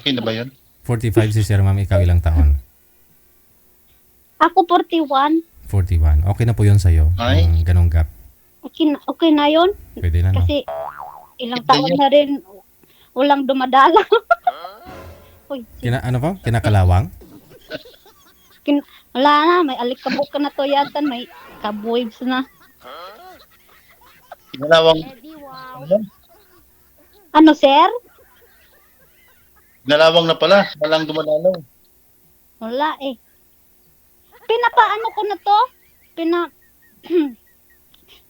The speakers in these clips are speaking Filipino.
Okay na ba yun? 45 si Sir Ma'am, ikaw ilang taon? Ako 41. 41. Okay na po yun sa'yo, Ay. yung ganong gap. Okay na yun. Pwede na, no? Kasi ilang Ito taon yun. na rin walang dumadala. Uy, Ano po? Kinakalawang? wala na. May alikabok ka na to yata. May kabwaves na. Ginalawang, ano? Ano, sir? Ginalawang na pala. Walang dumadalaw. Wala eh. Pinapaano ko na to?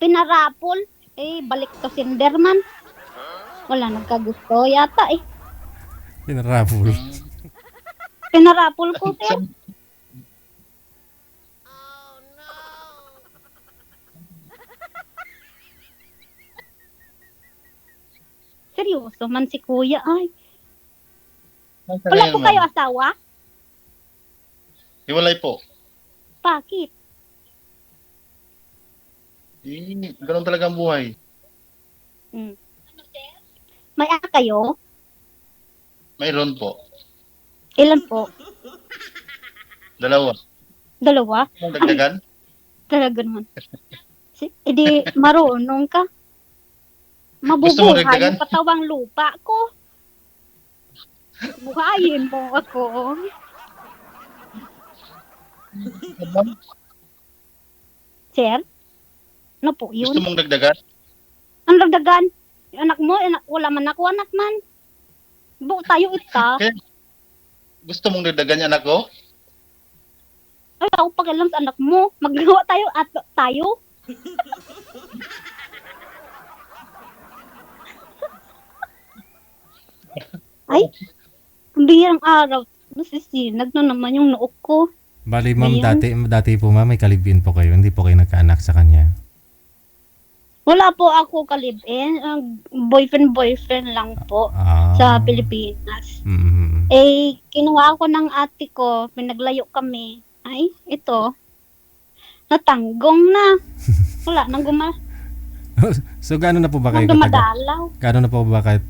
Pinarapol. Balik to Sinderman. Wala nagkagusto yata eh. Pinarapol. Pinarapol ko, sir. Seryoso man si kuya ay. Wala po kayo asawa? Iwalay po. Bakit? Ganun talaga ang buhay. Hmm. May anak kayo? Mayroon po. Ilan po? Dalawa. Dalawa? Ang dagdagan? Talaga naman. Edi marunong ka. Gusto mo Mabubuhay dagdagan? yung patawang lupa ko. Buhayin mo ako. Sir? Ano po Gusto yun? mong dagdagan? Ang dagdagan? Yung anak mo, wala man ako anak man. Bu tayo ita. Okay. Gusto mong dagdagan yung anak ko? Ay, ako pakialam sa anak mo. Maggawa tayo at tayo. Ay, ang bihirang araw. Nasisinag na naman yung nook ko. Bali, ma'am, Ayun. dati po, ma'am, may kalibin po kayo. Hindi po kayo nagkaanak sa kanya. Wala po ako kalibin. Boyfriend lang po sa Pilipinas. Mm-hmm. Kinuha ko ng ate ko. Pinaglayo kami. Ay, ito. Natanggong na. Wala nang So, gaano na po ba kayo katagal? dumadalaw. Gaano na po ba kayo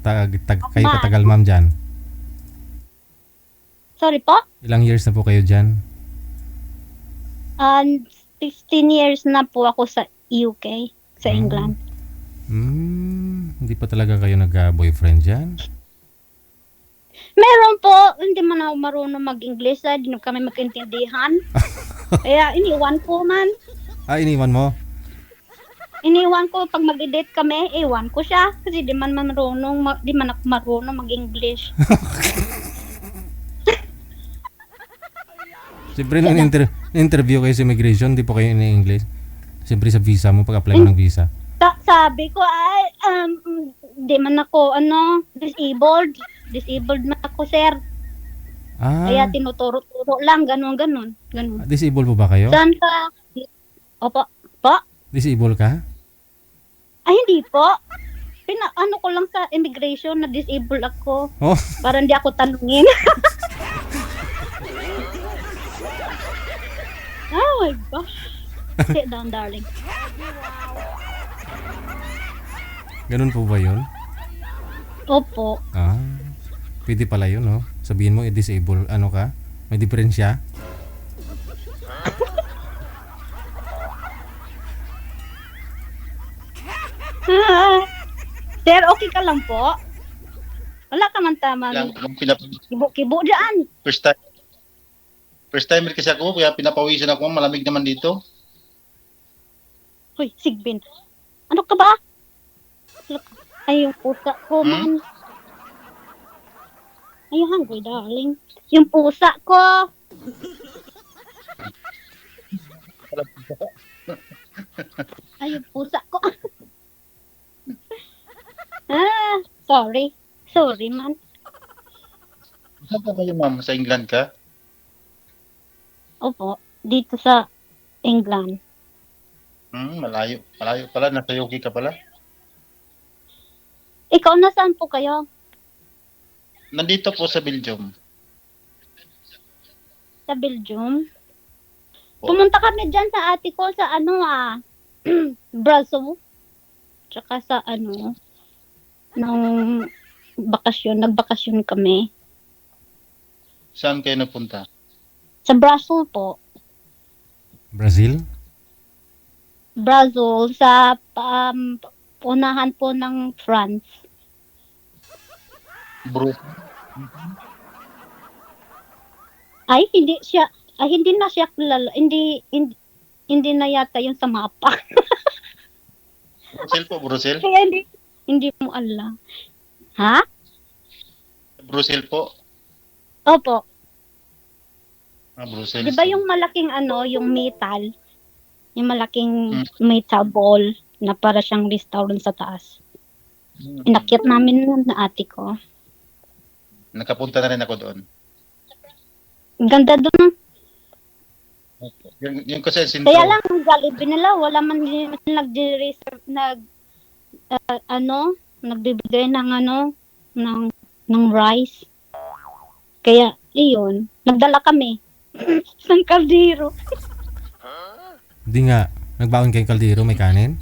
katagal, ma'am, dyan? Sorry po? Ilang years na po kayo dyan? 15 years na po ako sa UK, sa England. Hindi pa talaga kayo nag-boyfriend dyan? Meron po, hindi man ako marunong mag-English, hindi na kami magkaintindihan. Kaya iniwan ko man. Iniwan mo? Iniwan ko pag mag-date kami, iwan ko siya kasi di man ako marunong mag-English. Siyempre, nung interview kayo sa immigration, di po kayo in-English. Siyempre sa visa mo, pag-apply mo ng visa. Sabi ko ay di man ako disabled. Disabled man ako, sir. Kaya tinuturo-turo lang ganun. Disabled po ba kayo? Saan ka? Opo. Po? Disabled ka? Ay, hindi po. Ano ko lang sa immigration na disabled ako. Oh, Para hindi ako tanungin. Oh my gosh. Sit down, darling. ganun po ba yun? Opo. Pwede pala yun, no? Sabihin mo, disabled, ano ka? May diferensya? Sir, okay ka lang po? Wala ka man tama. Kibo-kibo dyan. First time kasi ako, kaya pinapawisan ako, malamig naman dito. Hoy, Sigbin. Ano ka ba? Ay, yung pusa ko, man. Ay, hungry, darling. Yung pusa ko. Ay, yung pusa ko. Sorry. Sorry, man. Saan ka kayo, ma'am? Sa England ka? Opo, dito sa England. Malayo. Malayo pala. Nasa UK ka pala. Ikaw, nasaan po kayo? Nandito po sa Belgium. Sa Belgium? Po. Pumunta kami dyan sa ate ko sa Brussels. Tsaka sa nung nagbakasyon kami. Saan kayo napunta? Sa Brazil po. Brazil? Brazil, sa unahan po ng France. Bro. Ay, hindi na siya kilala. Hindi na yata yung sa mapa. Brussels po, Brussels? Kaya hindi mo alam. Ha? Brussels po. Opo. Brussels. Di ba yung malaking yung metal? Yung malaking metal ball na para siyang restaurant sa taas. Inakyat namin nun na ate ko. Nakapunta na rin ako doon. Ang ganda doon. Yung kasi sentro. Kaya lang, ang Jollibee nila, wala man nag-reserve, nagbibigay ng rice. Kaya, iyon, nagdala kami. Isang kaldero. Hindi nga. Nagbaon kayong kaldero, may kanin?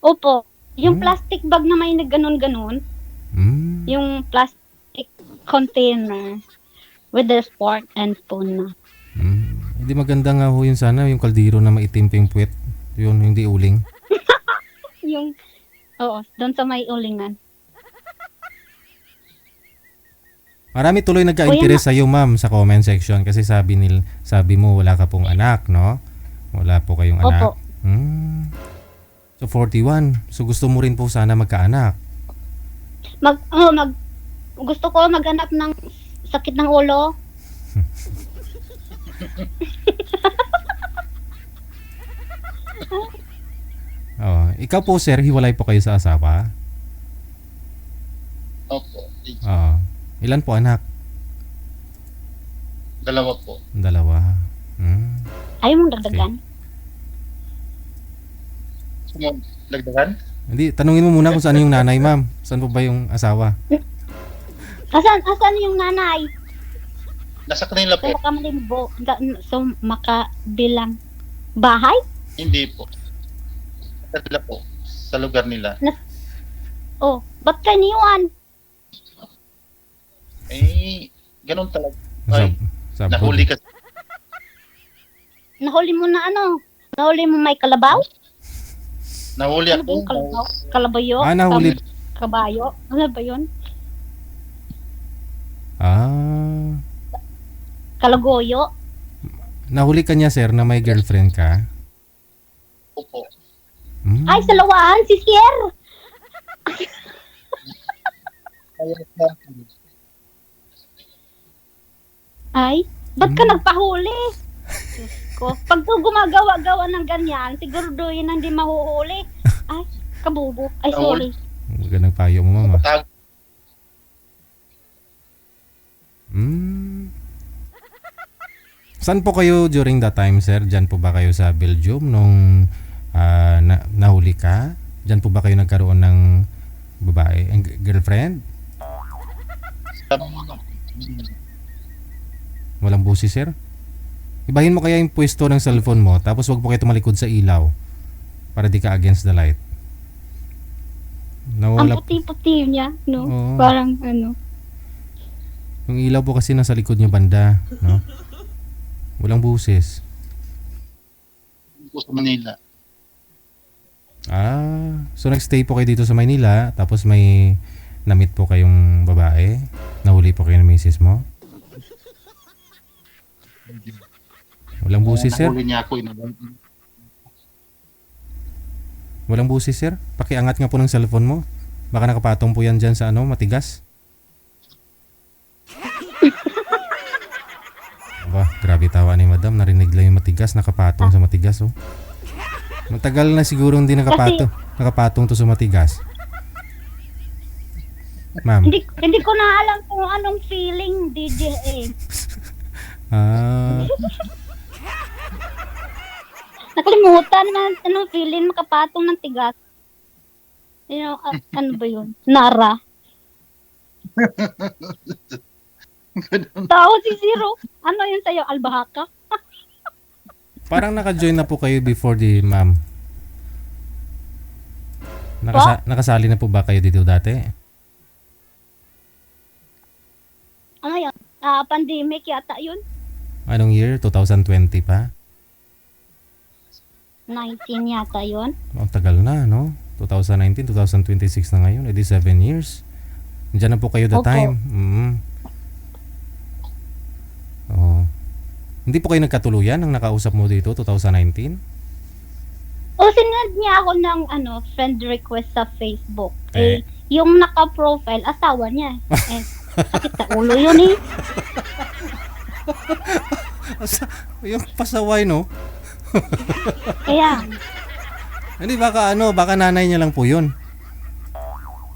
Opo. Yung plastic bag na may nagganon-ganon. Yung plastic container with the fork and spoon na. Hindi maganda nga ho yun sana, yung kaldero na maitim pa yung puwet. Yun, hindi uling. Doon sa may ulingan. Marami tuloy nagka-interest sa'yo, ma'am, sa comment section kasi sabi mo wala ka pong anak, no? Wala po kayong anak. Opo. So 41. So gusto mo rin po sana magkaanak. Gusto ko maghanap ng sakit ng ulo. Ikaw po, sir, hiwalay po kayo sa asawa? Opo. Ilan po anak? 2 po. 2. Ayaw mong dagdagan? Dagdagan? Hindi, tanungin mo muna kung saan yung nanay, ma'am. Saan po ba yung asawa? Asan yung nanay? Nasa kanila po. So, makabilang bahay? Hindi po. Sa kanila po. Sa lugar nila. Ba't ka niwan? Ganun talaga. Ay, Sa nahuli ka. Nahuli mo na Nahuli mo may kalabaw? Nahuli Ano ba ako. yung kalabaw? Kalabayo? Nahuli. Kabayo? Ano ba yun? Kalagoyo? Nahuli ka niya, sir, na may girlfriend ka? Opo. Ay, sa lawahan, si Sir! Ay, ba't ka nagpahuli? Diyos ko. Pag gumagawa-gawa ng ganyan, siguro yun ang hindi mahuhuli. Ay, kabubo. Ay, sorry. Magandang payo mo, mama. Saan po kayo during that time, sir? Diyan po ba kayo sa Belgium nung nahuli ka? Diyan po ba kayo nagkaroon ng babae, girlfriend? Walang busi, sir? Ibahin mo kaya yung pwesto ng cellphone mo, tapos wag po kayo tumalikod sa ilaw para di ka against the light. Ang puti-puti niya, no? Oo. Parang Yung ilaw po kasi nasa likod niya banda, no? Walang busis. Po sa Manila. So nagstay po kayo dito sa Maynila, tapos may na-meet po kayong babae, nahuli po kayo ng misis mo? Walang busis, sir? Nahuli niya ako. Walang busis, sir? Pakiangat nga po ng cellphone mo. Baka nakapatong po yan dyan sa matigas. Aba, grabe tawa ni madam. Narinig lang yung matigas, nakapatong sa matigas, oh. Matagal na siguro hindi nakapatong to sa matigas. Ma'am. Hindi ko na alam kung anong feeling, DJ Nakalimutan na anong feeling makapatong ng tigas. Ano ba yun? Nara. Tao si Zero. Ano yun sa'yo? Albahaka? Parang naka-join na po kayo before the ma'am. Nakasali na po ba kayo dito dati? Ano yun? pandemic yata yun. Anong year? 2020 pa? 19 yata yun. Ang tagal na, no? 2019, 2026 na ngayon. Edi 7 years. Diyan na po kayo that Opo. time. Oo. Hindi po kayo nagkatuluyan nang nakausap mo dito, 2019? O, sinad niya ako ng friend request sa Facebook. Eh. Yung naka-profile, asawa niya. Sakit sa ulo yun eh. Yung pasaway, no? Kaya, Hindi, baka nanay niya lang po yun.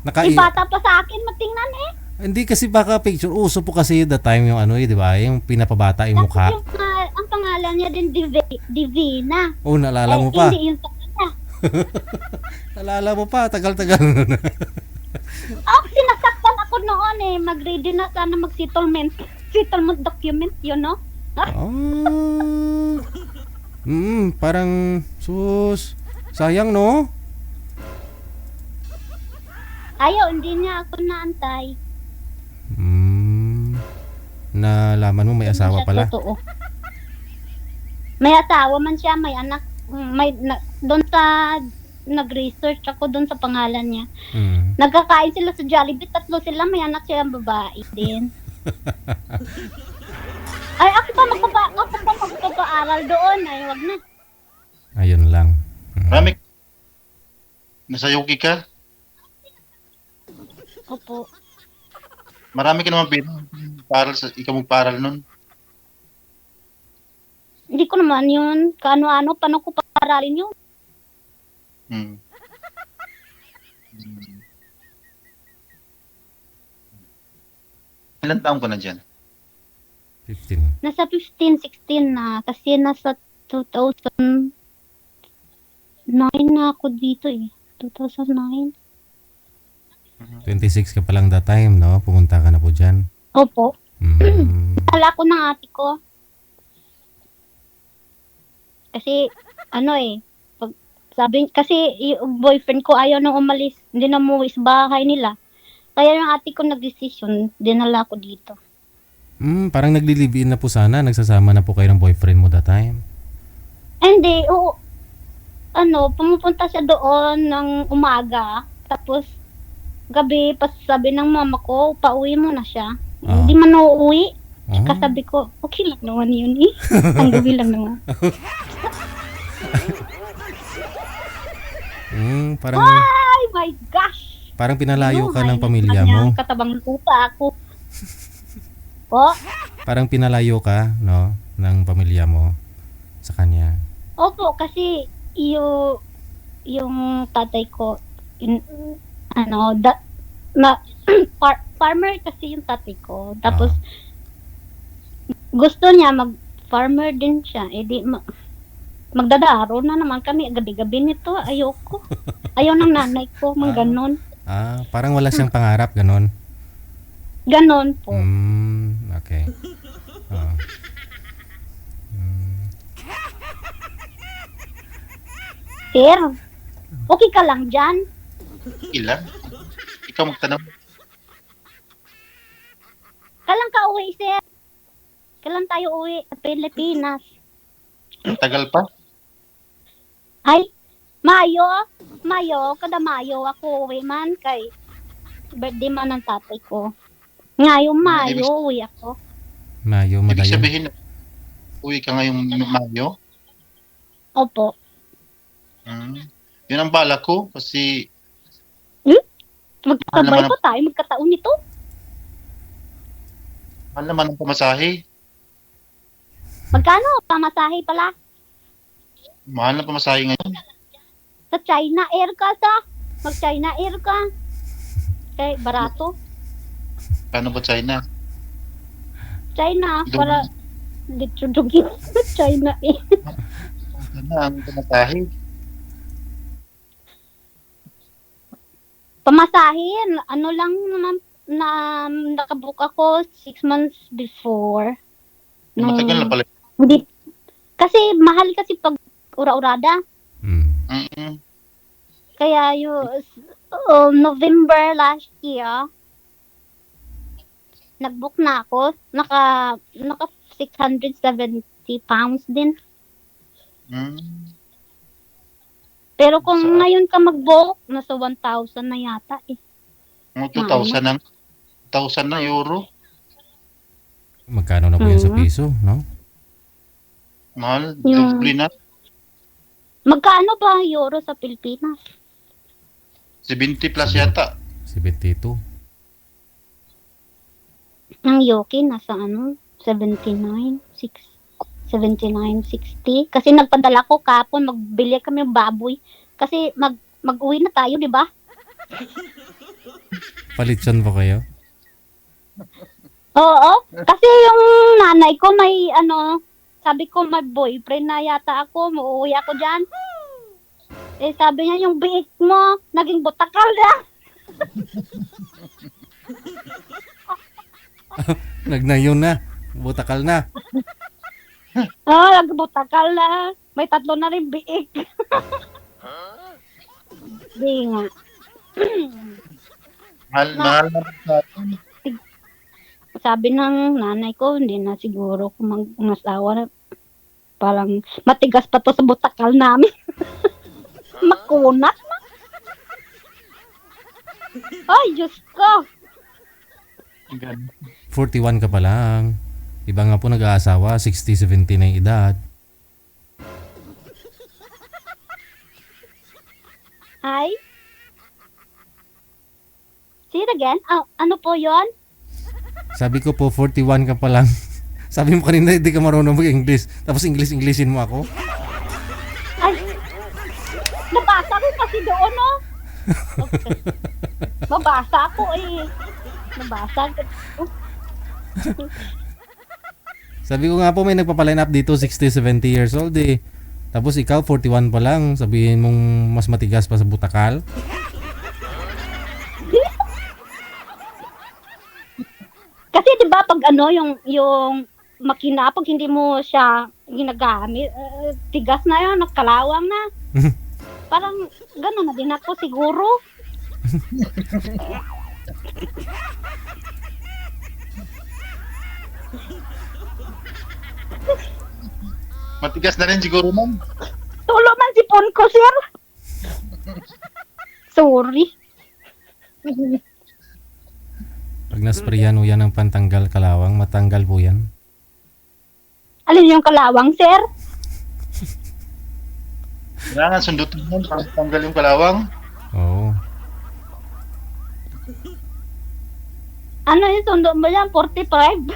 bata pa sa akin, matingnan eh. Hindi kasi baka picture. Uso po kasi that time yung di ba? Yung pinapabata yung mukha. Tapos ang pangalan niya din Divina. Oh, naalala mo pa. Hindi yung sa kanya. Naalala mo pa. Tagal-tagal na. Sinasaktan ako noon eh. Mag-ready na sana mag-settlement. Settlement document yun, no? Parang sus. Sayang, no? Ayaw, hindi niya ako naantay. Nalaman mo may asawa Hindi siya pala. totoo. May asawa man siya, may anak. Doon sa nag-research ako doon sa pangalan niya. Nagkakain sila sa Jollibee, 3 sila, may anak siya ang babae din. Ay, ako pa magpapaaral doon. Ay, wag na. Ayun lang. Marami. Nasa Yuki ka? Opo. Marami ka naman ikaw magparal nun. Hindi ko naman yun. Paano ko paaralin yun? Hmm. Ilan taong ka na dyan? 15. Nasa 15, 16 na. Kasi nasa 2009 na ako dito eh. 2009. 26 ka pa lang that time, no? Pumunta ka na po dyan. Opo. Kala ko ng ate ko. Kasi, kasi yung boyfriend ko ayaw nang umalis. Hindi na umuwi sa bahay nila. Kaya yung ate ko nag-decision, dinala ko dito. Parang nagli-live-in na po sana. Nagsasama na po kayo ng boyfriend mo that time. Hindi, pumupunta siya doon ng umaga. Tapos, gabi, sabi ng mama ko, pauwi mo na siya. Hindi man uuwi. Kasabi ko, okay lang naman yun eh. Ang gabi lang naman. Parang Ay, my gosh! parang pinalayo ka ng Ay, pamilya kanya, mo. Katabang lupa ako. Po? Parang pinalayo ka, no, ng pamilya mo sa kanya. Opo, kasi yung tatay ko, farmer kasi yung tatay ko. Tapos, gusto niya mag-farmer din siya. Magdadaro na naman kami gabi-gabi nito. Ayoko. Ayaw ng nanay ko, ganon. Parang wala siyang pangarap, ganon. Ganon po. Okay. Sir, okay ka lang dyan? Ilan? Ikaw magtanong. Kailan ka uwi, sir? Kailan tayo uwi sa Pilipinas? Ang tagal pa? Ay, Mayo, kada Mayo ako uwi man kay birthday man ng tatay ko. Ngayong Mayo, uwi ako. Mayo, Ibig madayon. sabihin, uwi ka ngayong Mayo? Opo. Yun ang bala ko kasi Magkasabay po tayo, magkataon nito. mahal naman ang pamasahe. Magkano? Pamasahe pala. Mahal na pamasahe ngayon. Sa China Air ka Mag-China Air ka. Kay barato. Paano ba China? China, para litrodugin. China Air. Ano ang pamasahe? Pamasahin, lang naman na nakabook ako 6 months before. Matagal na pala. Hindi. Kasi mahal kasi pag ura-urada. Kaya yung November last year, nag-book na ako. Naka 670 pounds din. Pero kung Sa- ngayon ka mag-book, nasa 1,000 na yata eh. Mga 2,000 na, 1,000 na euro. Magkano na po yun sa piso, no? Mahal, Yung- doble na. Magkano ba ang euro sa Pilipinas? 70 plus yata. 72. Ang Yoki nasa 79.60. Kasi nagpadala ko kapon, magbili kami ng baboy. Kasi mag-uwi na tayo, di ba? Palitson po kayo? Oo. Kasi yung nanay ko may sabi ko may boyfriend na yata ako, uuwi ako dyan. Eh sabi niya yung biik mo, naging butakal na. Nagnayon na. Butakal na. Nagbutakal na. May 3 na rin biik. Di nga. Mahal na sa atin. Sabi ng nanay ko, hindi na siguro kung mag-asawa na. Parang matigas pa to sa butakal namin. Makunat na. Ay, Diyos ko. 41 ka pa lang. Iba nga po nag-aasawa, 60, 70 na yung edad. Ay? Say it again? Ano po yon? Sabi ko po, 41 ka pa lang. Sabi mo kanina, hindi ka marunong mag-English. Tapos English-Englishin mo ako. Ay, nabasa ko kasi doon, no? Okay. Mabasa ako eh. Nabasa ko. Sabi ko nga po, may nagpapaline up dito, 60, 70 years old eh. Tapos ikaw, 41 pa lang. Sabihin mong mas matigas pa sa butakal. Kasi 'di ba pag yung makina pag hindi mo siya ginagamit, tigas na 'yon, nagkalawang na. Parang gano'n na din ako siguro. Matigas na rin siguro, ma'am. Tulo man si phone ko, sir. Sorry. Pag nasprayan mo yan ng pantanggal kalawang, matanggal po yan. Alin yung kalawang, sir? Kailangan sundutin mo para tanggal yung kalawang. Oo. Ano yung sundo mo yan? 45?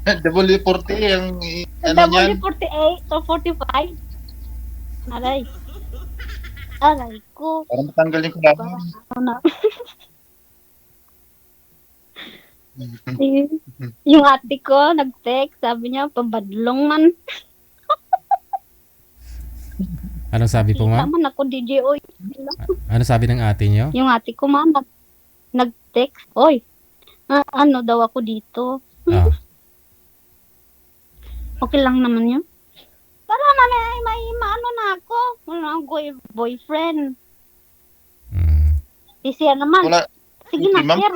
W40 yung ano niyan. W48 o 45? Aray. Aray ko. Para matanggal yung kalawang. Ano? Yung ate ko, nag-text, sabi niya, pabadlong man. Ano sabi po, ma'am? Naman ako, DJ, oy. Ano sabi ng ate nyo? Yung ate ko, ma'am, nag-text, oy, ano daw ako dito. Ah. Okay lang naman yun. Para may maano na ako. Wala akong boyfriend. Si Sir naman. Wala. Sige na, Ma'am? Sir.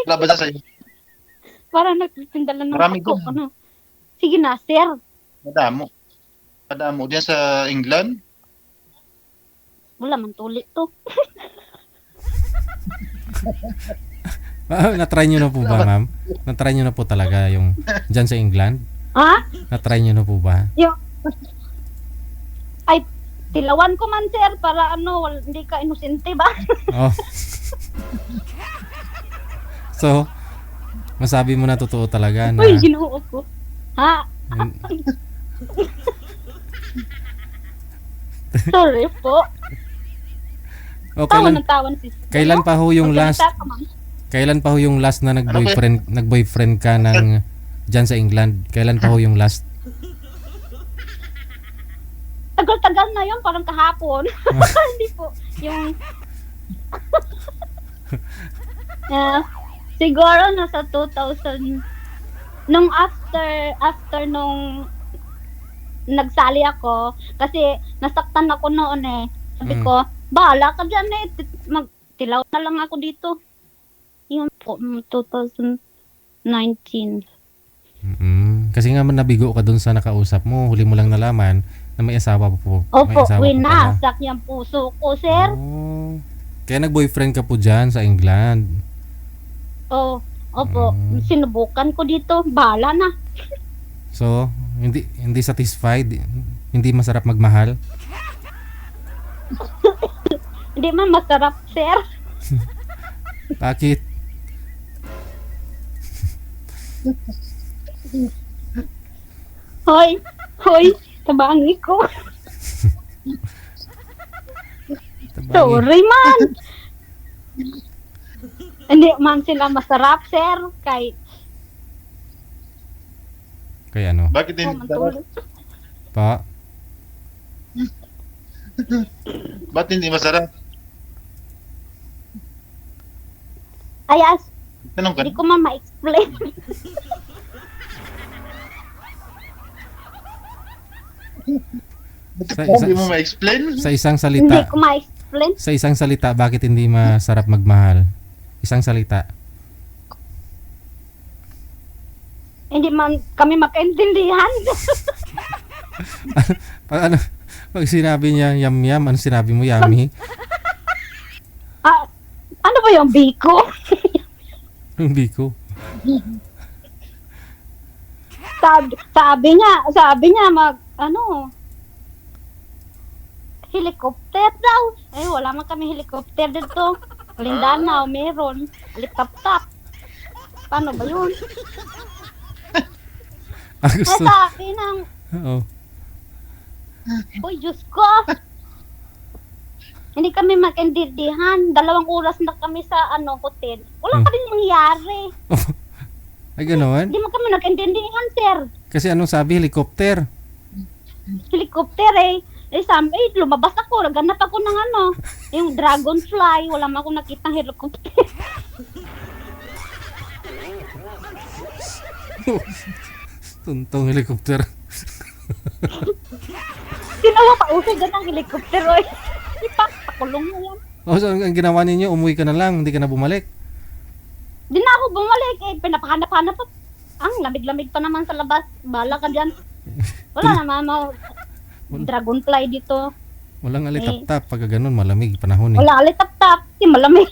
Wala ba sa'yo? Para nagpindalan ng Marami ako. dun. Ano. Sige na, Sir. Madamo. Madamo. Diyan sa England. Wala man tulit to. Na-try nyo na po ba, ma'am? Na-try nyo na po talaga yung dyan sa England? Ha? Na-try nyo na po ba? Yung... Ay, tilawan ko man, Sir, para hindi ka inosente ba? Oh. So, masabi mo na totoo talaga na... Uy, ginoo ko. Ha? Sorry po. O, Tawan ng tawan si Sir. kailan pa ho yung Okay, last... nagtaka, ma'am. Kailan pa ho yung last na nag-boyfriend ka ng dyan sa England? Kailan pa ho yung last? Tagal-tagal na yun, parang kahapon. Hindi po. Yung... siguro nasa 2000... Nung after nung nagsali ako, kasi nasaktan ako noon eh. Sabi ko, bahala ka dyan eh. Tilaw na lang ako dito. Yun po, 2019. Kasi nga man nabigo ka dun sa nakausap mo, huli mo lang nalaman na may asawa pa po. May Opo, asawa pa pala. winasak yung puso ko, sir. Oh. Kaya nag-boyfriend ka po dyan sa England. Oh, opo, sinubukan ko dito, bala na. So, hindi satisfied, hindi masarap magmahal. Hindi man masarap, sir. Bakit? Hoy, tabangi ko. Sorry man. Hindi man sila masarap, sir. Kaya ano? Bakit hindi masarap? Mantulog. Pa? Ba't hindi masarap? Ayas, Tanong ka. hindi ko man ma-explain. Hindi mo ma-explain? Sa isang Hindi salita, ko ma-explain. sa isang salita, bakit hindi masarap magmahal? Isang salita. Hindi man kami makaintindihan. Ano, pag sinabi niya yum yum, ano sinabi mo yummy? Ano ba yung biko? Yung biko. sabi niya helicopter daw. Wala man kami helicopter dito. Lindanao, meron. Alitap-tap. Paano ba yun? Gusto. Sabi ng, Oo. uy, Diyos ko. Hindi kami makaintindihan. 2 oras na kami sa hotel. Wala pa rin nangyari. Ay, gano'n? Hindi mo kami nakaintindihan, sir. Kasi anong sabi? Helicopter. Helicopter sabi, lumabas ako. Naganap ako ng yung dragonfly. Wala man akong nakitang helicopter. Tuntong helicopter. Sino mo pausay dyan ng helicopter, oy? Pakulong mo yan. So, ang ginawa ninyo, umuwi ka na lang, hindi ka na bumalik. Di na ako bumalik, pinapahanap-hanap pa. Ang lamig-lamig pa naman sa labas. Bala ka dyan. Wala naman dragonfly dito. Walang alitap-tap, pagka ganun, malamig, panahon eh. Wala alitap-tap. Malamig.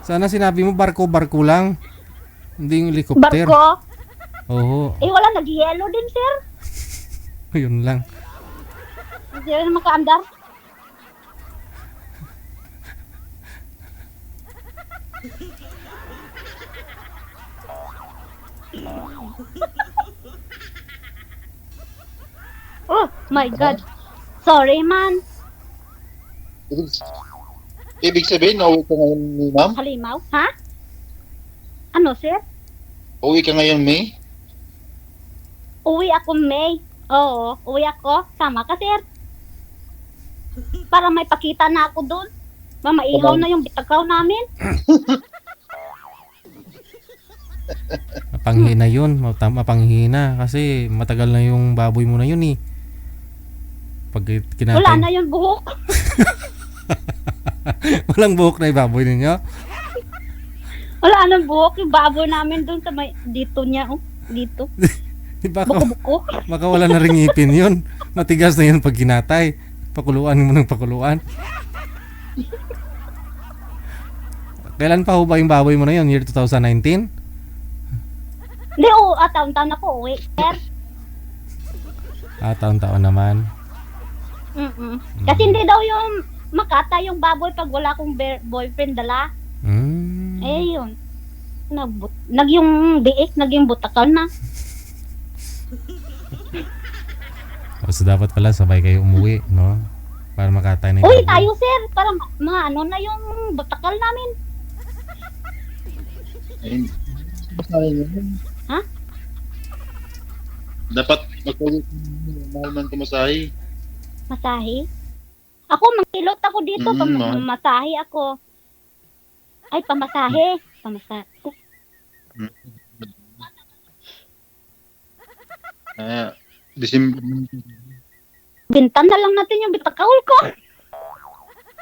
Sana sinabi mo barko lang. Hindi yung helicopter. Barko. Oo, Wala, nag-yellow din, sir. yun lang. Hindi rin makaandar. Oh my God. Sorry, man. Ibig sabihin, nauwi ka ngayon, ma'am? Halimaw. Ha? Ano, sir? Uwi ka ngayon, May? Uwi ako May. Oo, uwi ako. Sama ka, sir. Para may pakita na ako doon. Mamaihaw na yung bitakaw namin. Mapanghina yun, mapanghina. Kasi matagal na yung baboy mo na yun eh. Pag kinatay. Wala na yung buhok. Walang buhok na ibaboy ninyo? Wala nang buhok yung baboy namin doon sa dito niya. Dito. Baka, Buko-buko. baka wala na ring ngipin yun. Matigas na yun pag kinatay. Pakuluan mo ng pakuluan. Kailan pa ho ba yung baboy mo na yun? Year 2019? Hindi, taon-taon ako uwi. Sir. Taon-taon naman. Kasi hindi daw yung makata yung baboy pag wala akong boyfriend dala. Yun. Yung biik, naging butakal na. So dapat pala sabay kayo umuwi, no? Para makatay na yung Uy, baboy. tayo, sir. Para ano na yung butakal namin. Ha? Dapat magpagod mahal man kumasahi. Masahe? Ako, mangkilot ako dito. Masahe ako. Ay, pamasahe. Pamasahe. December. Bintan na lang natin yung bitakawal ko.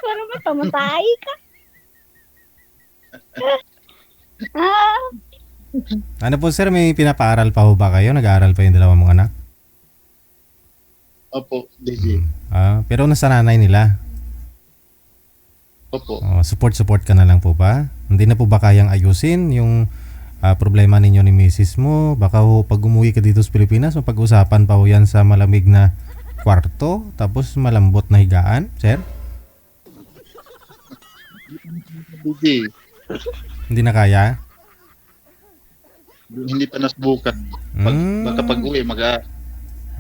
Para matamatay ka. Ah, Ano po sir, may pinapaaral pa ho ba kayo? Nag-aaral pa yung dalawang mong anak? Opo, DJ. Pero nasa nanay nila. Opo. Support ka na lang po ba? Hindi na po ba kayang ayusin yung problema ninyo ni misis mo? Baka ho, pag umuwi ka dito sa Pilipinas, pag-usapan pa ho yan sa malamig na kwarto, tapos malambot na higaan, sir? DJ, Hindi na kaya? hindi pa nasubukan. Baka pag uwi,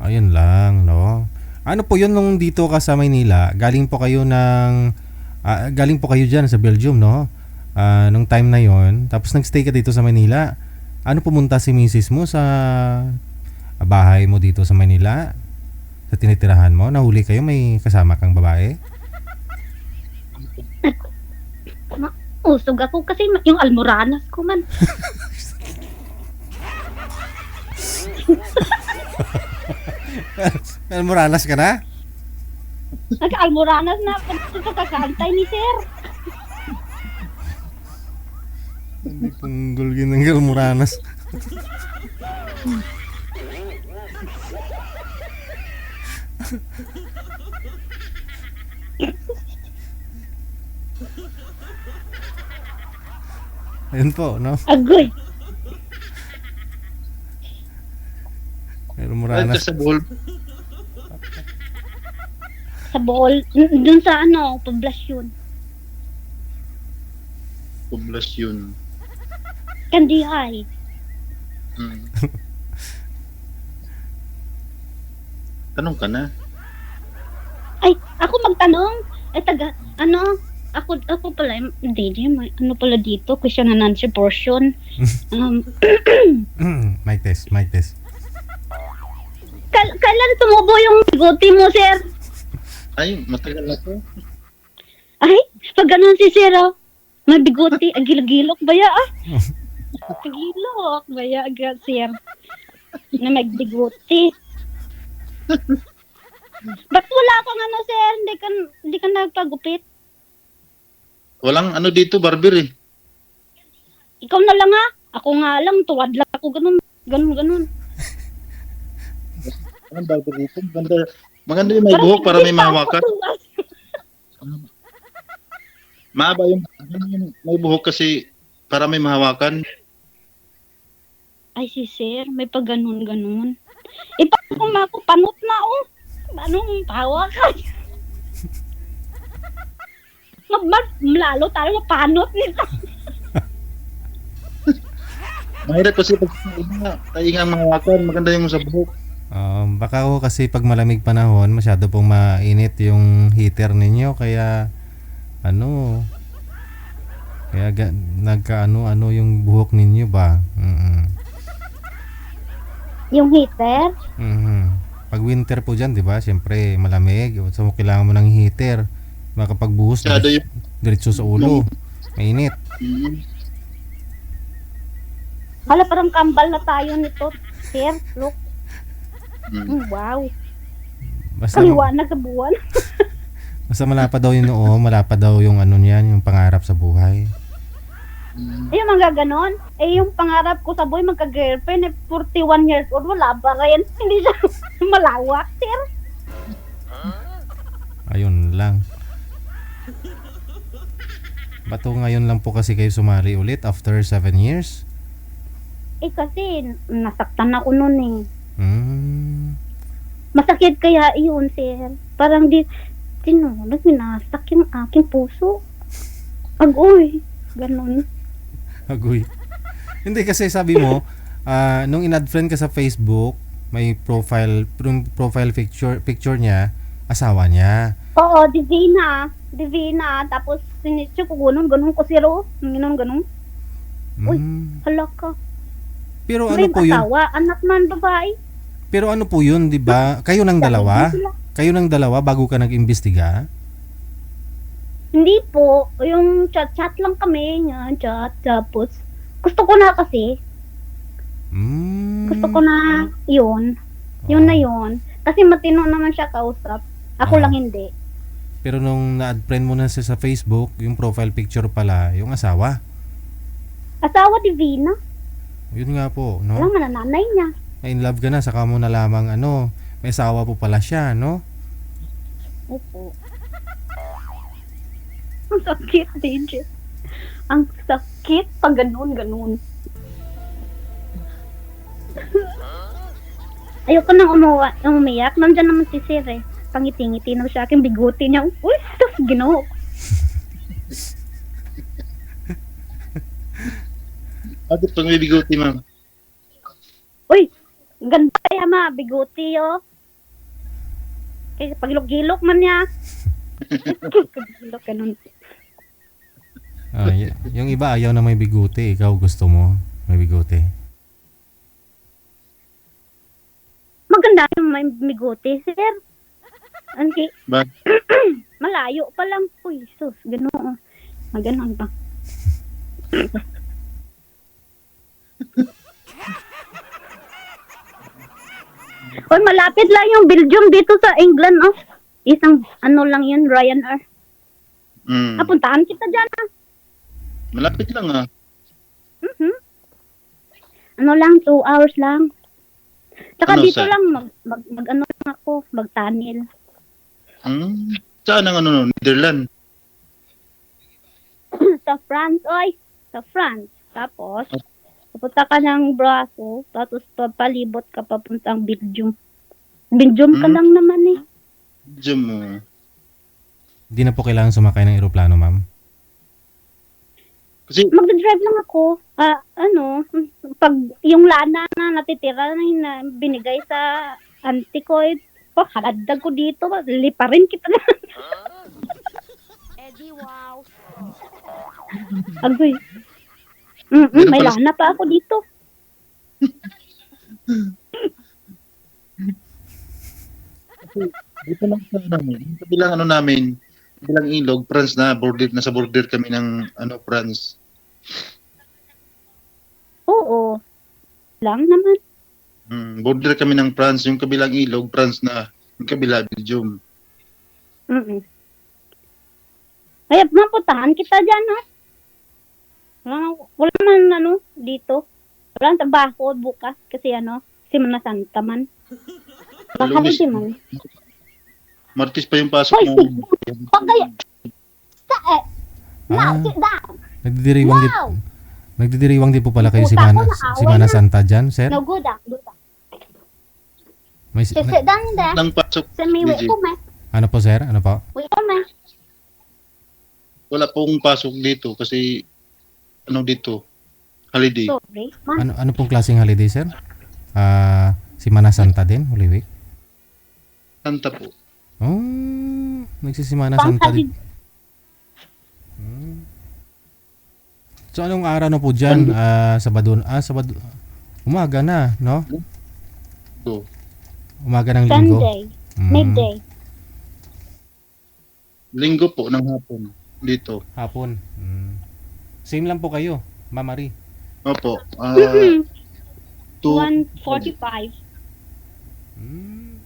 Ayun lang, no? Ano po yun nung dito ka sa Maynila? Galing po kayo dyan sa Belgium, no? Nung time na yon, tapos nagstay ka dito sa Manila. Ano pumunta si misis mo sa bahay mo dito sa Manila? Sa tinitirahan mo? Nahuli kayo, may kasama kang babae? usog ako kasi yung almoranas ko man. Moralas ka na? Nag-almoranas na ako sa kakantay ni sir. Tunggol ginanggal Moranas. Ayun po, no? Agoy. Pero Balik Moranas. ka sa Bohol. Sa Bohol, dun sa poblasyon. Poblasyon. Kandihay. Hmm. Tanong ka na. Ay, ako magtanong. Ay, ako pala, hindi, pala dito, question and answer portion. Mic test. Kailan tumubo yung bigote mo, sir? Ay, matagal na to. Ay, pag ganun si sir, may bigote, agilok ba ya, Agilok ba ya, sir? Na may bigote. Ba't wala kang sir? Hindi ka nagpagupit? Walang dito, barber eh. Ikaw na lang Ako nga lang, tuwad lang ako ganun. Ang barber dito. Maganda yung may buhok para may mahawakan. Mahaba yung may buhok kasi para may mahawakan. Ay, si sir, may pag ganun. Ipakong ako, panot na Anong hawakan? Lalo tayo mapanot nito. Mahirap kasi pag taingang mahawakan, maganda yung sa buhok. Baka ho kasi pag malamig panahon, masyado pong mainit yung heater ninyo, kaya nagka-ano yung buhok ninyo ba? Yung heater? Pag winter po dyan, di ba? Siyempre, malamig. So, kailangan mo ng heater. Makapagbuhos diretso sa ulo. Mainit. Hala, parang kambal na tayo nito, sir. Look. Wow. Basta Kaliwanag sa buwan. basta malapa daw yung noo, malapa daw yung niyan, yung pangarap sa buhay. Yung mga ganon. Yung pangarap ko sa buhay, magka-girlfriend, 41 years old, wala pa rin. Hindi siya malawak, sir. Ayun lang. Bato ngayon lang po kasi kayo sumali ulit after 7 years? Kasi nasaktan ako noon Masakit kaya yun, sir. Parang tinulog, minasak yung aking puso. Agoy. Ganon. Agoy. Hindi kasi sabi mo, nung in-add friend ka sa Facebook, may profile picture niya, asawa niya. Oo, Divina. Tapos sinitso ko ganun ko siro. Ganun. Uy, hala ka. Pero ano May po yun? asawa, anak man, babae. Pero ano po yun, di ba? Kayo ng dalawa? Kayo ng dalawa bago ka nag-imbestiga? Hindi po. Yung chat lang kami. Chat. Tapos, gusto ko na kasi. Gusto ko na yun. Yun na yun. Kasi matino naman siya kausap. Ako lang hindi. Pero nung na-add friend mo na siya sa Facebook, yung profile picture pala, yung asawa. Asawa Divina. Yun nga po, Alam no? mo na nanay niya. Na-in love ka na, saka mo na lamang may asawa po pala siya, no? Opo. Ang sakit, DJ. Ang sakit pag ganun. Ayoko nang umiyak. Nandiyan naman si Sir eh. Pangiti-ngiti na sa akin, biguti niya. Uy, sus, Ginoo. Bakit pag may biguti, ma'am? Uy, ganda kaya ma, biguti oh. Kaya pagilok-gilok man niya. Pagilok ganun. Yung iba ayaw na may bigote, ikaw gusto mo may bigote. Maganda yung may bigote, Sir. Anki, Ba? malayo pa lang. Uy, sus, Ginoo. Maganon ba? Uy, malapit lang yung Belgium dito sa England, oh. Isang, lang yun, Ryanair. Napuntahan kita dyan, ah. Malapit lang ah. Mhm. 2 hours lang. Tsaka Ano, dito sir? lang, lang ako, mag-tunnel. Saan ang Netherlands? Sa France, oy. Sa France. Tapos, pupunta ka ng Brussels, tapos papalibot ka papuntang Belgium. Belgium ka lang naman eh. Diyan mo. Hindi na po kailangan sumakay ng eroplano, ma'am. Kasi, Magdadrive lang ako. Pag yung lana na natitira na binigay sa auntie ko, haladag ko dito, liparin kita na. Eddie, wow. Agoy. Meron May pala- lana pa ako dito. dito lang sa namin. Kabilang namin, kabilang ilog, France na, nasa border kami ng France. Oo. Lang naman. Border kami ng France, yung kabilang ilog, France na, yung kabila, Belgium. Kaya mapuntahan kita dyan, ha? Wala man, dito. Wala nang trabaho bukas kasi, Semana Santa man. Baka Lunes, hindi man. Martis pa yung pasok Hoy, mo. Pagkaya. Now, Ah. sit down. Nagdidiriwang Wow! nagdidiriwang din po pala kayo Puta Semana, ko, naaway Semana na. Santa dyan, sir? No, good ah. Good ah. May, Sit down there. Lang pasok. Sa may DJ. wait ko, may. ano po, sir? Ano po? Wait ko, may. Wala pong pasok dito kasi, dito, holiday. Sorry. Man. Ano pong klaseng holiday, sir? Semana Santa din, Holy Week? Santa po. Oh, nagsisimana Pang Santa din. So anong araw na po dyan? Sabado. Umaga na, no? So, Umaga ng linggo. Sunday. Mm, Midday. linggo po ng hapon dito. Hapon. Same lang po kayo, Ma'am Marie. Opo. Mhm. 2 1:45. Mm.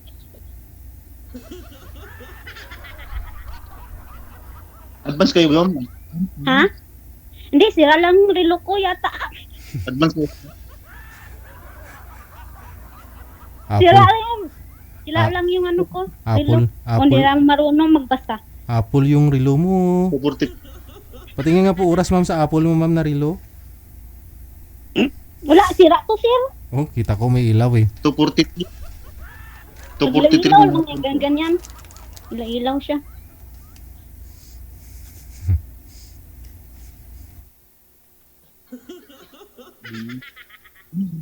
advance kayo ba? Ha? Hindi, sira lang relo ko yata. Advance kayo. Sira Apple. lang. Sira Ah. lang yung ko. Apple. Relo. Kung di lang marunong magbasa. Apple yung relo mo. 240. Patingin nga po oras, ma'am, sa Apple mo, ma'am, na relo. Wala, sira to, sir. Oh, kita ko may ilaw eh. 243. Ilaw 243. lang yung ganyan. Ilaw siya.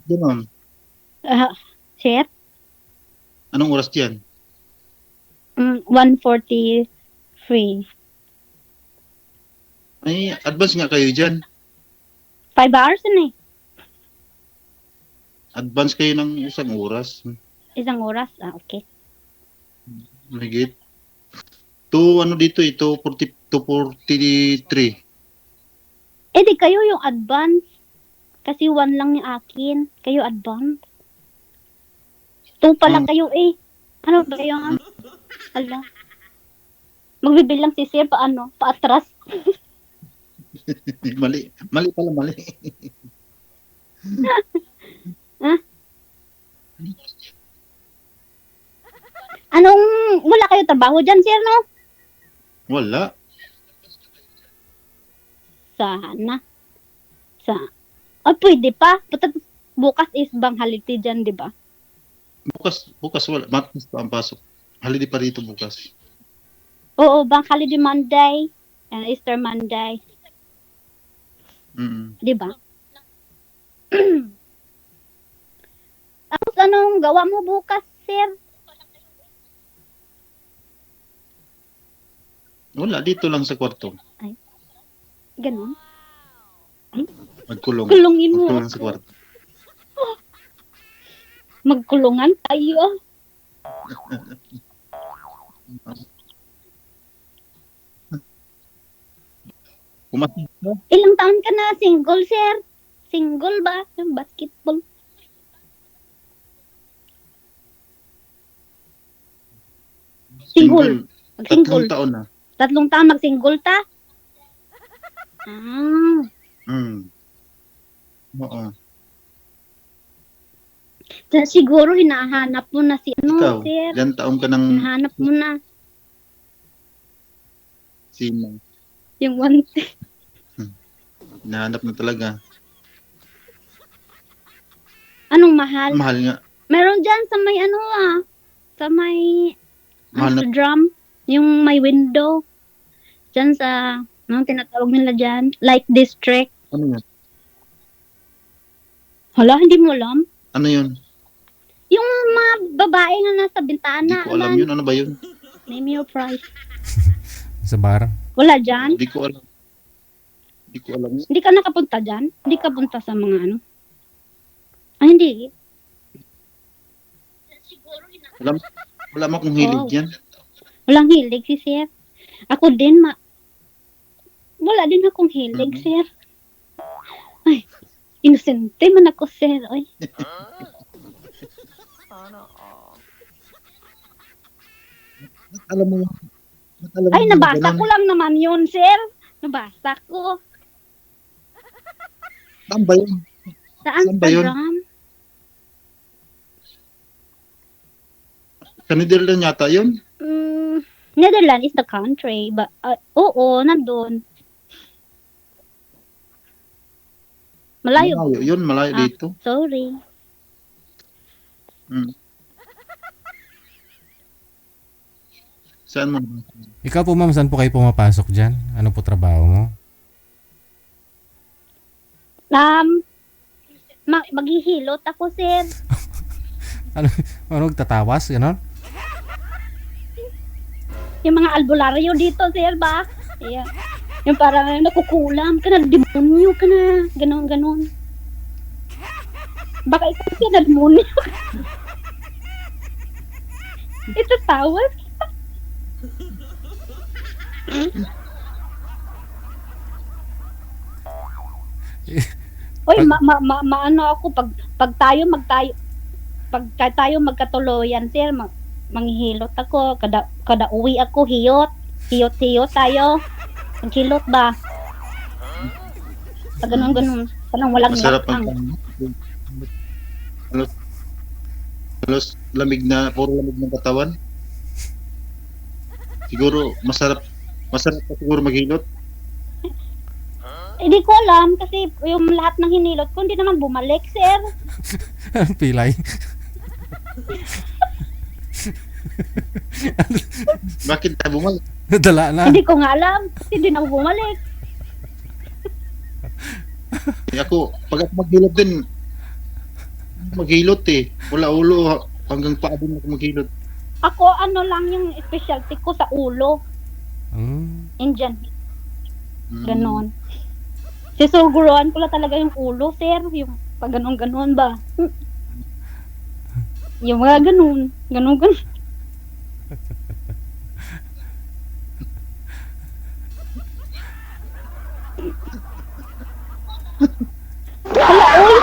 Ganun. Sir? Anong oras diyan? 1:43. Ay, advance nga kayo diyan. 5 hours na eh. Advance kayo ng isang oras. Isang oras. Okay. Mahigit. Dito, 243. Di kayo yung advance. Kasi 1 lang yung akin. Kayo advance. 2 pala kayo eh. Ano ba yung ala? Magbibilang si sir paatras. Mali. Mali pala, mali. Ha? Anong, wala kayo trabaho dyan, sir, no? Wala. Sana. Pwede pa. Bukas is bang holiday dyan, di ba? Bukas wala. Martes pa ang pasok. Holiday pa rito bukas. Oo, bang holiday Monday and Easter Monday. Mm. Di ba? Tapos anong gawa mo bukas, sir? Wala, dito lang sa kwarto. Ganon. Magkulong. Kulungin mo. Magkulong sa kwarto. Magkulungan tayo. Pumasok ka? Ilang taon ka na single, sir? Single ba? Yung basketball. Single. Tatlong Mag-single. taon na. 3 taon mag-single ta? Ah. Oo. Siguro hinahanap mo na si Ikaw, sir. ilan taon ka ng Hinahanap mo na sino? yung one. Hinahanap na talaga. Anong mahal? Mahal nga. Meron dyan sa may sa may Mahal na. sa drum, yung may window. Dyan sa, anong tinatawag nila dyan? Like district. Ano yun? Hala, hindi mo alam? Ano yun? Yung mga babae na nasa Hindi bintana. ko alam yun. Ano ba yun? Name your price. Sa bar. Wala dyan? Hindi ko alam. Hindi ko alam yun. Hindi ka nakapunta dyan? Hindi ka punta sa mga ano? Hindi. Wala mo akong hilig Oh. yan. Walang hilig si sir. Ako din, wala din akong hilig, Mhm. sir. Ay, inosente man ako, sir. Ay. Alam mo yun. Alam mo Ay, yun, nabasa ganun. ko lang naman yun, sir. Nabasa ko. Saan ba yun? Sa Saan ba yun? Instagram. Sa Netherlands yata yun? Netherlands is the country. But, oo, nandun. Malayo. Malayo yun. Malayo Ah. dito. Sorry. Saan mo? Ikaw po ma'am, saan po kayo pumapasok dyan? Ano po trabaho mo? Maghihilot ako, sir. Ano, tatawas? Ganon? Yung mga albularyo dito, sir, ba? Yeah. Yung parang nakukulam ka na, demonyo ka na. Ganon, ganon. Baka ikaw siya na demonyo. Ito tawas. Oy, ano ako pag tayo magkatuloyan, sir, manghihilot ako, kada uwi ako hiyot tayo. Maghilot ba? Pag ganun, parang walang Masarap lakang. ang halos lamig na, puro lamig ng katawan. Siguro, masarap pa siguro maghilot. Hindi ko alam kasi yung lahat ng hinilot ko hindi naman bumalik, sir. Pilay. Bakit tayo bumalik? Dala na. Hindi ko nga alam kasi hindi na bumalik. Ako, pag ako maghilot din, maghilot eh. Wala ulo, hanggang paa din ako maghilot. Ako ano lang yung specialty ko sa ulo. Indian. Ganon. Sisuguruan ko lang talaga yung ulo, sir. Yung pag ganon ba. Yung mga ganon. Ganon. Hala, uy!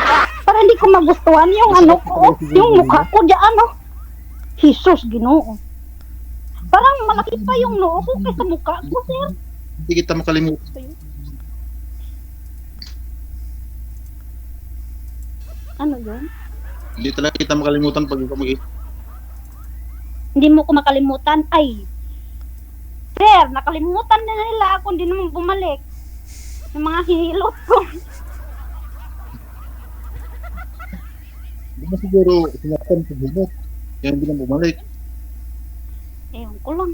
Para hindi ko magustuhan yung ano ko. Yung mukha ko dyan, Jesus, Ginoo. Parang malaki pa yung noo ko kaysa mukha ko, sir. Hindi kita makalimutan. Ano yun? Hindi talaga kita makalimutan pag ikaw Hindi mo ko makalimutan. Ay, sir, nakalimutan na nila ako. Hindi naman bumalik. Yung mga hinilot ko. Hindi na siguro sinaktan sa hilot. Kaya hindi na bumalik. Ewan ko lang.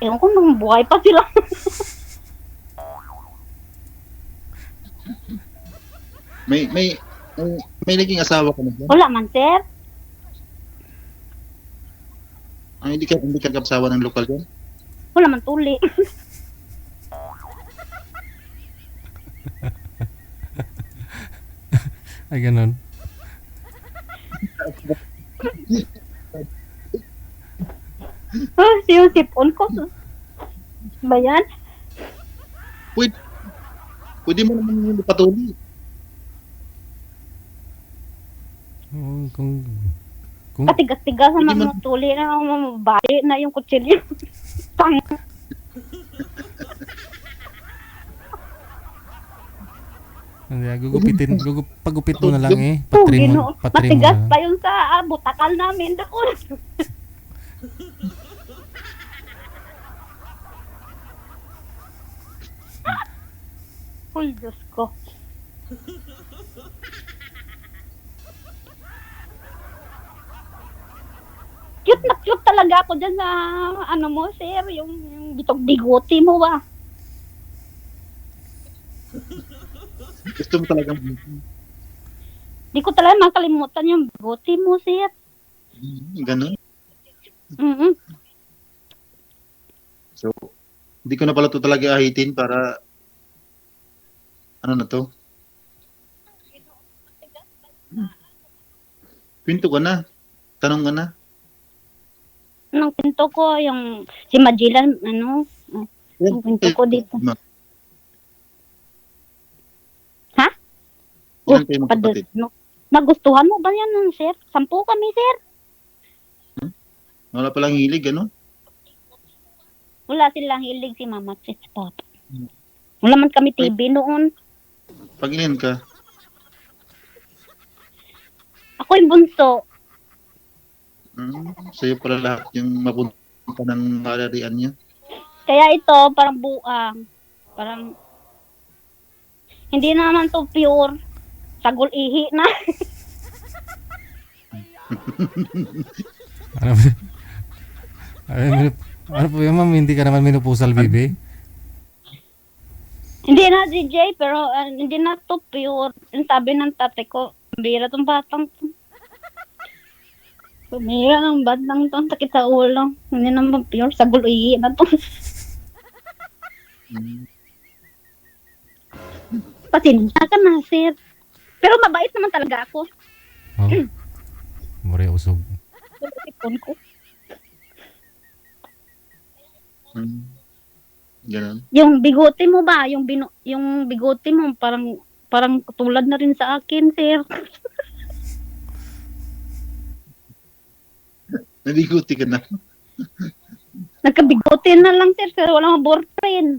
Ewan ko nung buhay pa sila. May naging asawa ka na dyan? Wala man, sir. Hindi ka kasawa ng lokal dyan? Wala man tuli. Ay, ganun. Yung sipon ko. Ba yan? Pwede mo naman yung patuli. Oo, kung Katigas-tigas Hindi na man- mga tuli na mabali na yung kutsilyo. Tang. hindi, pagupit mo na lang eh. Oh, Patrim Ginoo. mo Matigas na. pa yun sa butakal namin. Dako. Uy, Diyos ko. Cute na cute talaga ako dyan sa ano mo, sir. Yung bitog bigoti mo ba? Gusto mo talagang Di ko talaga makalimutan yung bigoti mo, sir. ganun. Mm-hmm. So, hindi ko na pala ito talaga ahitin para ano na to? Pinto ka na. Tanong ka na. Anong pinto ko, yung si Magellan, ano, yung pinto ko dito. Ha? Ilan kayo magkapatid? No. Nagustuhan mo ba yan, sir? 10 kami, sir. Wala palang hilig, ano? Wala silang hilig si mama at si papa. Wala man kami TV noon. Pag ilan ka? Ako yung bunso. Sa'yo pala lahat yung mapunta ng kalarian niya. Kaya ito, parang buang. Parang, hindi naman to pure. Sagol ihi na. Ano po yan, ma'am? Hindi ka naman minupusal, bibi? Hindi na DJ, pero hindi na to pure. Yung sabi ng tatay ko, bira tong batang to. Bira ng batang to, sakit sa ulo. Hindi naman pure, sagol ihi na to. Pasensya ka na, sir. Pero mabait naman talaga ako. Oh. Mure usog. Ipon ko. Ganun. Yung bigote mo ba? Yung bigote mo parang tulad na rin sa akin, sir. Naliguti ka na. Nagkabigote na lang, sir, pero wala akong boyfriend.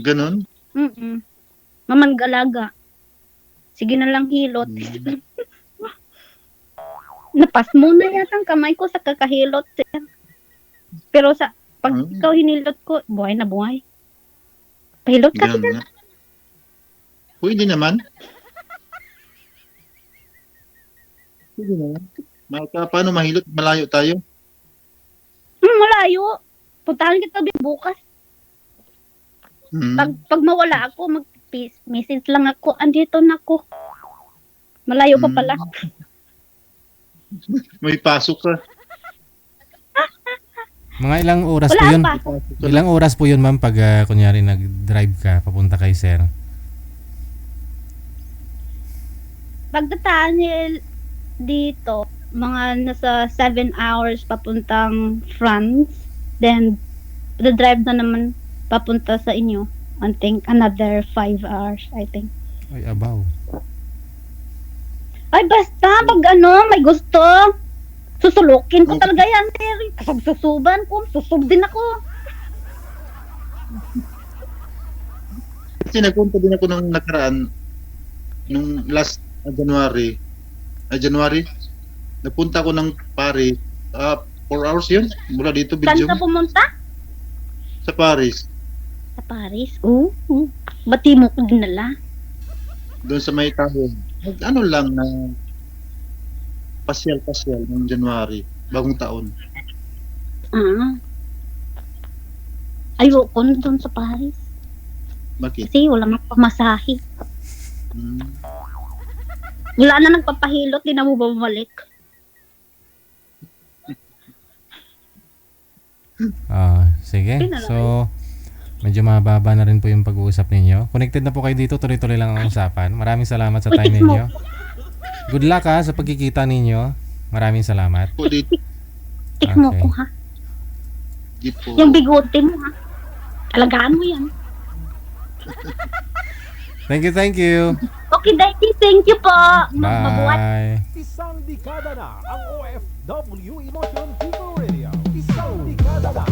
Ganun? Mamangalaga. Sige na lang hilot. Napas mo na yata ang kamay ko sa kakahilot, sir. Pero pag ikaw hinilot ko, buhay na buhay. Pahilot ka, Ganun sir. nga. Pwede naman. Pwede naman. Paano mahilot? Malayo tayo. Malayo. Puntahan kita bukas. Pag mawala ako, mag-message lang ako. Andito na ako. Malayo pa pala. May pasok ka. Mga ilang oras po Wala yun? pa. Ilang oras po yun, ma'am, pag kunyari nag-drive ka papunta kay sir? Pagdataan dito, mga nasa 7 hours papuntang France. Then, the drive na naman papunta sa inyo. I think another 5 hours, I think. Ay, abaw. Ay, basta, pag may gusto. Susulukin ko talaga yan, Terry. Kasubsuban ko, susub din ako. Kasi nagpunta din ako nung nakaraan, nung last January, nagpunta ako ng Paris, 4 hours yun, mula dito, Saan Belgium, ka pumunta? sa Paris, Sa Paris. Ba't di mo ko dinala? doon sa may taho. Ano lang na pasyal-pasyal ng January, bagong taon. Ayoko na doon sa Paris. Bakit? Kasi wala mang pamasahe. Wala na nagpapahilot, di na mo bumalik. Sige. Yun na lang. So, medyo mababa na rin po yung pag-uusap ninyo. Connected na po kayo dito. Tuloy-tuloy lang ang usapan. Maraming salamat sa time Wait, ninyo. Good luck ha sa pagkikita ninyo. Maraming salamat. Po dito, Kiss mo Okay. ko ha. di po. Yung bigote mo ha. Alagaan mo yan. Thank you. Okay, Daddy. Thank you po. Mabuhat. Bye. Isang dekada na ang OFW Emotion People Radio. Isang dekada na.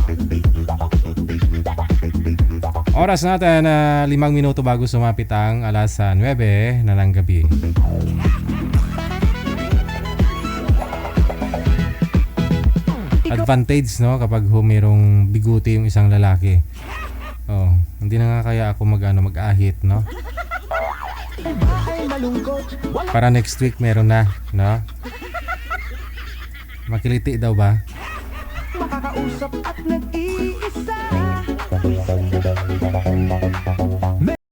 Oras natin 5 minuto bago sumapit ang alas 9 na ng gabi. Advantage no kapag merong biguti yung isang lalaki. Hindi na nga kaya ako mag-ahit no. Ay malungkot, wala Para next week meron na, no? Makiliti daw ba? makakausap at nag-iisa.